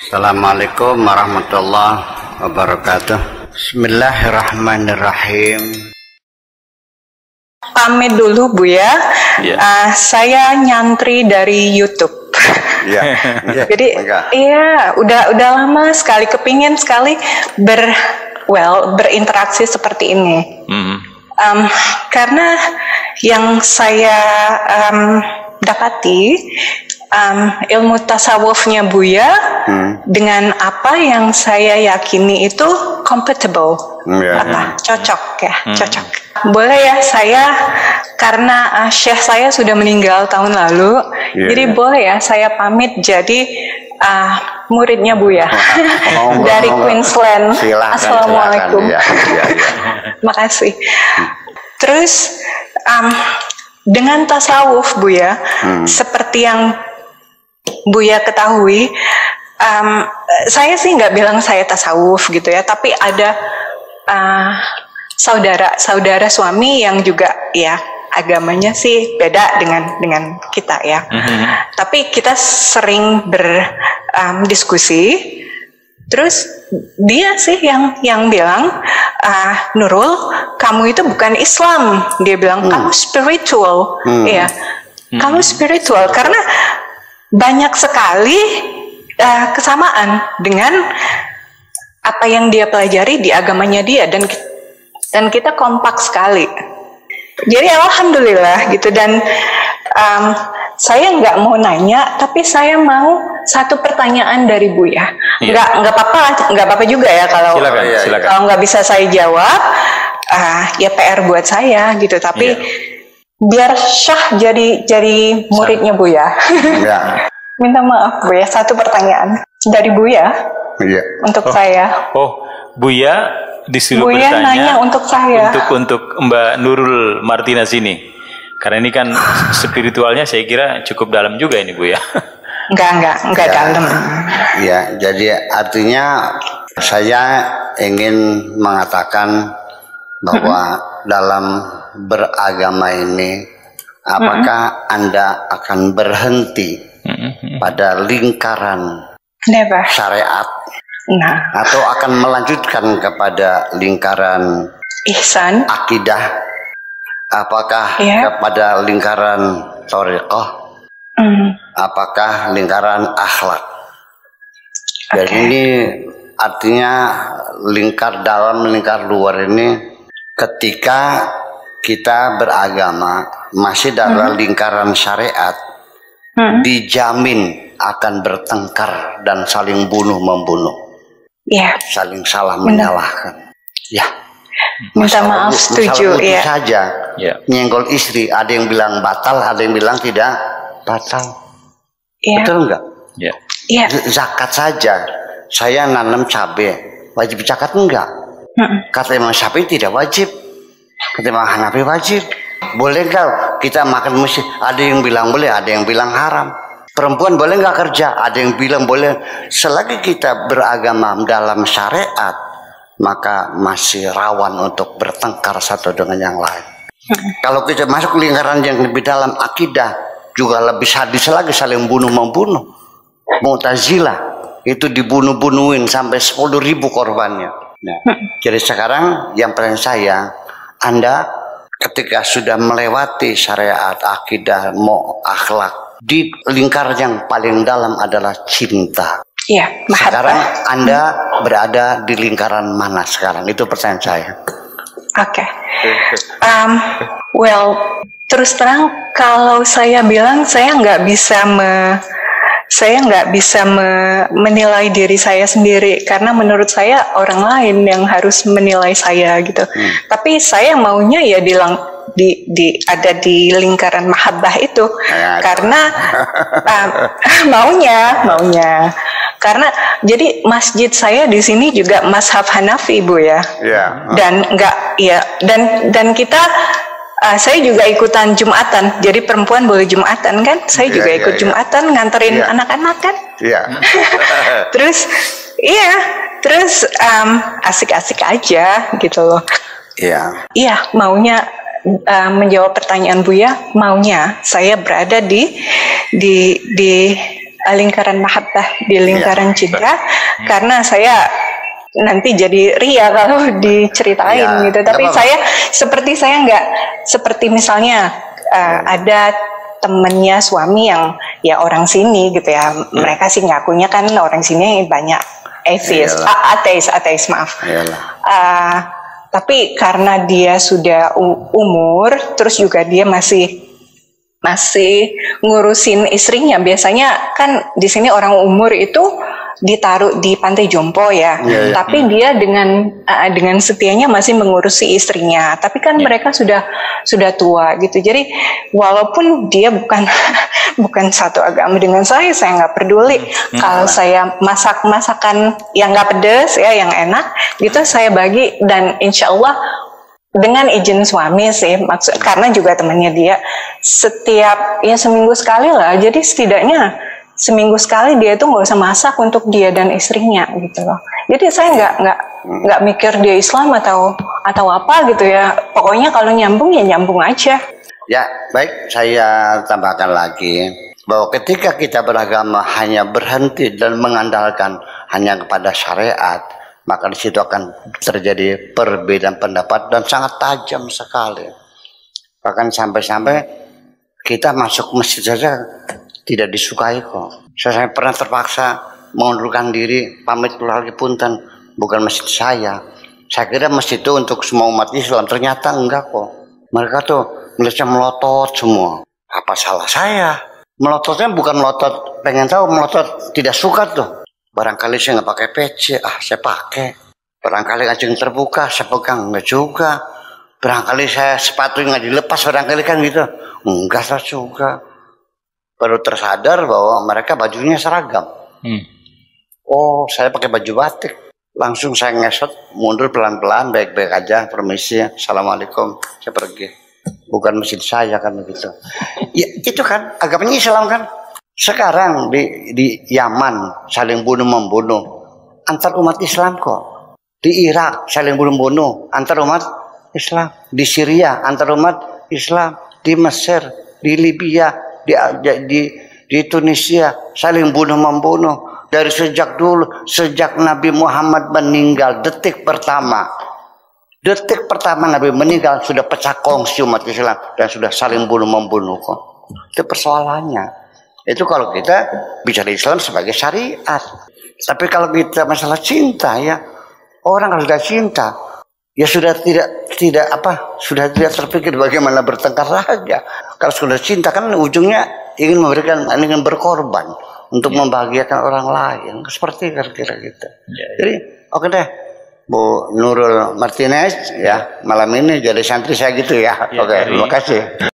Assalamualaikum warahmatullahi wabarakatuh. Bismillahirrahmanirrahim. Pamit dulu Bu ya. Saya nyantri dari YouTube. Jadi iya udah lama sekali kepingin sekali berinteraksi seperti ini. Karena yang saya dapati ilmu tasawufnya Buya dengan apa yang saya yakini itu compatible, cocok ya, cocok. Boleh ya saya, karena Syekh saya sudah meninggal tahun lalu, jadi boleh ya saya pamit jadi muridnya Buya dari Queensland. Silakan, Assalamualaikum. Makasih. Terus dengan tasawuf Buya, seperti yang Buya ketahui, saya sih nggak bilang saya tasawuf gitu ya, tapi ada saudara suami yang juga ya agamanya sih beda dengan kita ya. Tapi kita sering berdiskusi. Terus dia sih yang bilang, Nurul, kamu itu bukan Islam. Dia bilang kamu spiritual, ya. Kamu spiritual karena banyak sekali kesamaan dengan apa yang dia pelajari di agamanya dia, dan kita kompak sekali. Jadi alhamdulillah gitu, dan saya nggak mau nanya, tapi saya mau satu pertanyaan dari Buya. Nggak apa-apa juga ya kalau silakan. Kalau nggak bisa saya jawab, ya PR buat saya gitu. Tapi biar Syah jadi muridnya Buya. Minta maaf Buya, satu pertanyaan dari Buya untuk saya. Oh, Buya disuruh Buya bertanya nanya untuk saya. Untuk Mbak Nurul Martinez ini. Karena ini kan spiritualnya saya kira cukup dalam juga ini Bu ya. Enggak dalam. Ya, jadi artinya saya ingin mengatakan bahwa dalam beragama ini, apakah Anda akan berhenti pada lingkaran syariat, atau akan melanjutkan kepada lingkaran ihsan, akidah, apakah kepada lingkaran thariqah, apakah lingkaran akhlak. Jadi ini artinya lingkar dalam, lingkar luar ini, ketika kita beragama masih dalam lingkaran syariat, dijamin akan bertengkar dan saling bunuh-membunuh, saling salah menyalahkan. Minta maaf, setuju ya. Saja nyenggol istri, ada yang bilang batal, ada yang bilang tidak batal. Betul enggak? Zakat saja, saya nanam cabai, wajib zakat enggak? Kata Imam Syafi'i tidak wajib, kata Imam Hanafi wajib. Boleh enggak kita makan mesti? Ada yang bilang boleh, ada yang bilang haram. Perempuan boleh enggak kerja? Ada yang bilang boleh. Selagi kita beragama dalam syariat, maka masih rawan untuk bertengkar satu dengan yang lain. Kalau kita masuk lingkaran yang lebih dalam akidah, juga lebih sadis lagi, saling bunuh-membunuh. Mu'tazilah itu dibunuh-bunuhin sampai 10.000 korbannya. Jadi sekarang yang pertanyaan saya, Anda ketika sudah melewati syariat, akidah, mau akhlak, di lingkar yang paling dalam adalah cinta. Sekarang Anda berada di lingkaran mana sekarang? Itu pertanyaan saya. Terus terang kalau saya bilang saya nggak bisa menilai diri saya sendiri, karena menurut saya orang lain yang harus menilai saya gitu. Tapi saya maunya ya ada di lingkaran mahabbah itu, karena maunya. Karena jadi masjid saya di sini juga mazhab Hanafi Bu ya. Dan dan kita saya juga ikutan Jumatan. Jadi perempuan boleh Jumatan kan? Saya juga ikut Jumatan, nganterin anak-anak kan? Terus asik-asik aja gitu loh. Maunya menjawab pertanyaan Buya, maunya saya berada di lingkaran mahabbah, di lingkaran cinta, karena saya nanti jadi ria kalau diceritain gitu. Tapi saya nggak seperti misalnya ada temennya suami yang ya orang sini gitu ya. Mereka sih ngakunya kan orang sini banyak ateis maaf. Tapi karena dia sudah umur, terus juga dia masih ngurusin istrinya. Biasanya kan di sini orang umur itu ditaruh di pantai jompo ya. Tapi dia dengan setianya masih mengurusi istrinya. Tapi kan mereka sudah tua gitu. Jadi walaupun dia bukan satu agama dengan saya nggak peduli. Kalau saya masak masakan yang nggak pedes ya, yang enak gitu saya bagi, dan insya Allah dengan izin suami sih, karena juga temannya dia setiap ya seminggu sekali lah. Jadi setidaknya seminggu sekali dia itu nggak usah masak untuk dia dan istrinya gitu loh. Jadi saya nggak mikir dia Islam atau apa gitu ya. Pokoknya kalau nyambung ya nyambung aja. Ya baik, saya tambahkan lagi bahwa ketika kita beragama hanya berhenti dan mengandalkan hanya kepada syariat, maka di situ akan terjadi perbedaan pendapat dan sangat tajam sekali. Bahkan sampai-sampai kita masuk masjid saja tidak disukai kok. Saya pernah terpaksa mengundurkan diri, pamit keluar lagi punten, bukan masjid saya. Saya kira masjid itu untuk semua umat Islam, ternyata enggak kok. Mereka tuh melihatnya melotot semua. Apa salah saya? Melototnya bukan melotot pengen tahu, melotot tidak suka tuh. Barangkali saya nggak pakai peci, saya pakai. Barangkali kancing terbuka, saya pegang, enggak juga. Barangkali saya sepatu nggak dilepas, barangkali kan gitu. Enggak lah juga. Baru tersadar bahwa mereka bajunya seragam. Oh, saya pakai baju batik. Langsung saya ngesot, mundur pelan-pelan, baik-baik aja, permisi, assalamualaikum, saya pergi. Bukan masjid saya kan begitu. Ya itu kan agamanya Islam kan. Sekarang di Yaman saling bunuh-membunuh antar umat Islam kok. Di Irak saling bunuh-membunuh antar umat Islam. Di Syria antar umat Islam. Di Mesir, di Libya, di Tunisia saling bunuh-membunuh. Dari sejak dulu, sejak Nabi Muhammad meninggal, detik pertama Nabi meninggal sudah pecah kongsi umat Islam dan sudah saling bunuh-membunuh kok. Itu persoalannya. Itu kalau kita bicara Islam sebagai syariat. Tapi kalau kita masalah cinta ya, orang kalau sudah cinta ya sudah sudah tidak terpikir bagaimana bertengkar saja. Kalau sudah cinta kan ujungnya ingin berkorban untuk membahagiakan orang lain, seperti kira-kira gitu. Jadi oke deh, Bu Nurul Martinez ya, malam ini jadi santri saya gitu ya. Oke, terima kasih.